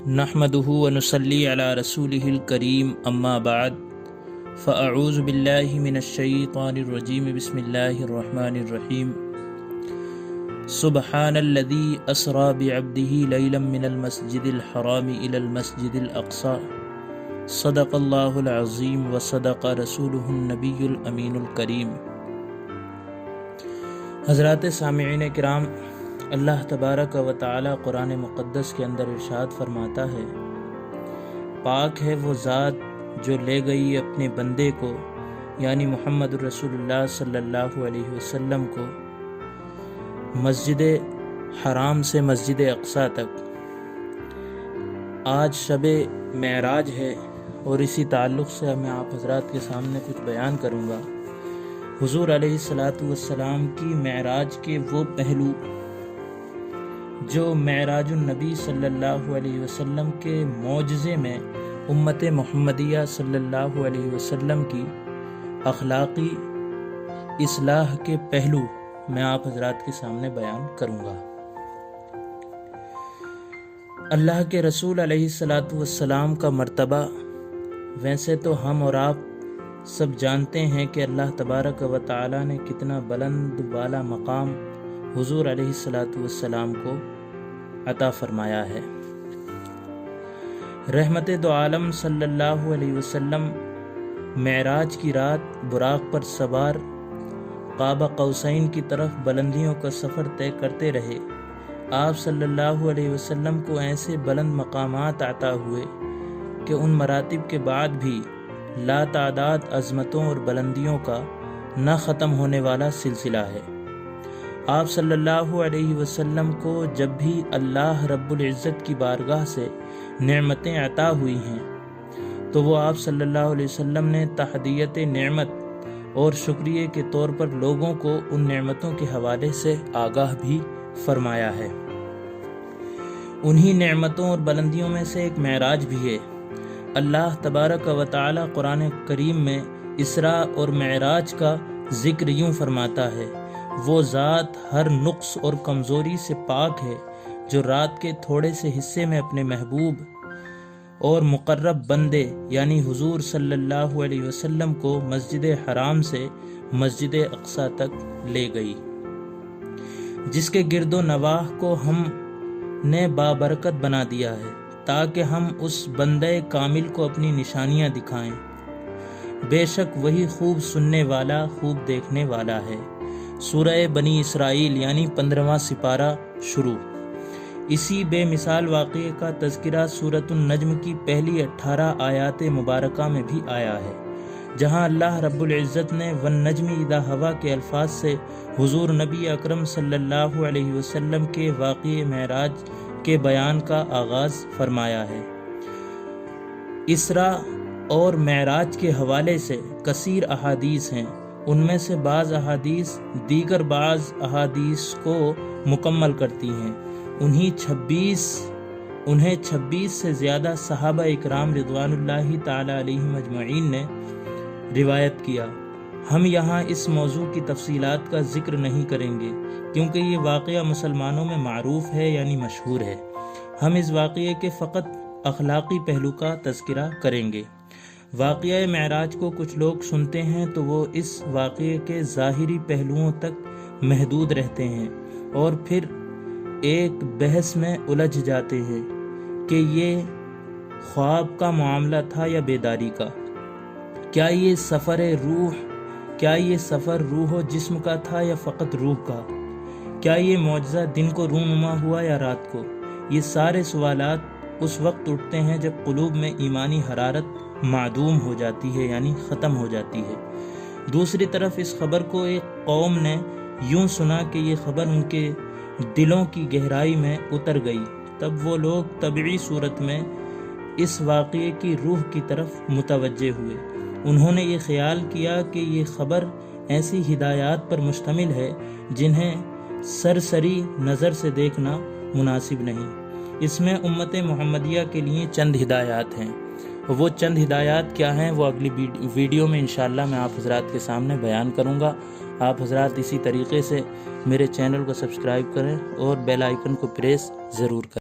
نحمدہ ونصلی علی رسولہ الکریم اما بعد فاعوذ باللہ من الشیطان الرجیم بسم اللہ الرحمن الرحیم سبحان الذی اسری بعبدہ لیلا من المسجد الحرام الی المسجد الاقصی صدق اللہ العظیم وصدق رسولہ النبی الامین الکریم۔ حضرات سامعین کرام، اللہ تبارک و تعالی قرآن مقدس کے اندر ارشاد فرماتا ہے، پاک ہے وہ ذات جو لے گئی اپنے بندے کو یعنی محمد رسول اللہ صلی اللہ علیہ وسلم کو مسجد حرام سے مسجد اقصی تک۔ آج شب معراج ہے اور اسی تعلق سے میں آپ حضرات کے سامنے کچھ بیان کروں گا۔ حضور علیہ السلام کی معراج کے وہ پہلو جو معراج النبی صلی اللہ علیہ وسلم کے معجزے میں امت محمدیہ صلی اللہ علیہ وسلم کی اخلاقی اصلاح کے پہلو میں آپ حضرات کے سامنے بیان کروں گا۔ اللہ کے رسول علیہ السلام کا مرتبہ ویسے تو ہم اور آپ سب جانتے ہیں کہ اللہ تبارک و تعالی نے کتنا بلند والا مقام حضور علیہ السلام کو عطا فرمایا ہے۔ رحمت دو عالم صلی اللہ علیہ وسلم معراج کی رات براق پر سوار قاب قوسین کی طرف بلندیوں کا سفر طے کرتے رہے۔ آپ صلی اللہ علیہ وسلم کو ایسے بلند مقامات عطا ہوئے کہ ان مراتب کے بعد بھی لا تعداد عظمتوں اور بلندیوں کا نہ ختم ہونے والا سلسلہ ہے۔ آپ صلی اللہ علیہ وسلم کو جب بھی اللہ رب العزت کی بارگاہ سے نعمتیں عطا ہوئی ہیں تو وہ آپ صلی اللہ علیہ وسلم نے تحدیت نعمت اور شکریہ کے طور پر لوگوں کو ان نعمتوں کے حوالے سے آگاہ بھی فرمایا ہے۔ انہی نعمتوں اور بلندیوں میں سے ایک معراج بھی ہے۔ اللہ تبارک و تعالی قرآن کریم میں اسراء اور معراج کا ذکر یوں فرماتا ہے، وہ ذات ہر نقص اور کمزوری سے پاک ہے جو رات کے تھوڑے سے حصے میں اپنے محبوب اور مقرب بندے یعنی حضور صلی اللہ علیہ وسلم کو مسجد حرام سے مسجد اقصی تک لے گئی، جس کے گرد و نواح کو ہم نے بابرکت بنا دیا ہے تاکہ ہم اس بندے کامل کو اپنی نشانیاں دکھائیں۔ بے شک وہی خوب سننے والا خوب دیکھنے والا ہے۔ سورہ بنی اسرائیل یعنی 15واں سپارہ شروع۔ اسی بے مثال واقعے کا تذکرہ سورۃ النجم کی پہلی 18 آیات مبارکہ میں بھی آیا ہے، جہاں اللہ رب العزت نے والنجم اذا ہوا کے الفاظ سے حضور نبی اکرم صلی اللہ علیہ وسلم کے واقعے معراج کے بیان کا آغاز فرمایا ہے۔ اسراء اور معراج کے حوالے سے کثیر احادیث ہیں، ان میں سے بعض احادیث دیگر بعض احادیث کو مکمل کرتی ہیں۔ انہیں 26 سے زیادہ صحابہ اکرام رضوان اللہ تعالی علیہم اجمعین نے روایت کیا۔ ہم یہاں اس موضوع کی تفصیلات کا ذکر نہیں کریں گے کیونکہ یہ واقعہ مسلمانوں میں معروف ہے یعنی مشہور ہے۔ ہم اس واقعے کے فقط اخلاقی پہلو کا تذکرہ کریں گے۔ واقعہ معراج کو کچھ لوگ سنتے ہیں تو وہ اس واقعے کے ظاہری پہلوؤں تک محدود رہتے ہیں اور پھر ایک بحث میں الجھ جاتے ہیں کہ یہ خواب کا معاملہ تھا یا بیداری کا، کیا یہ سفر روح و جسم کا تھا یا فقط روح کا، کیا یہ معجزہ دن کو رونما ہوا یا رات کو۔ یہ سارے سوالات اس وقت اٹھتے ہیں جب قلوب میں ایمانی حرارت معدوم ہو جاتی ہے یعنی ختم ہو جاتی ہے۔ دوسری طرف اس خبر کو ایک قوم نے یوں سنا کہ یہ خبر ان کے دلوں کی گہرائی میں اتر گئی، تب وہ لوگ طبعی صورت میں اس واقعے کی روح کی طرف متوجہ ہوئے۔ انہوں نے یہ خیال کیا کہ یہ خبر ایسی ہدایات پر مشتمل ہے جنہیں سرسری نظر سے دیکھنا مناسب نہیں۔ اس میں امت محمدیہ کے لیے چند ہدایات ہیں۔ وہ چند ہدایات کیا ہیں وہ اگلی ویڈیو میں انشاءاللہ میں آپ حضرات کے سامنے بیان کروں گا۔ آپ حضرات اسی طریقے سے میرے چینل کو سبسکرائب کریں اور بیل آئیکن کو پریس ضرور کریں۔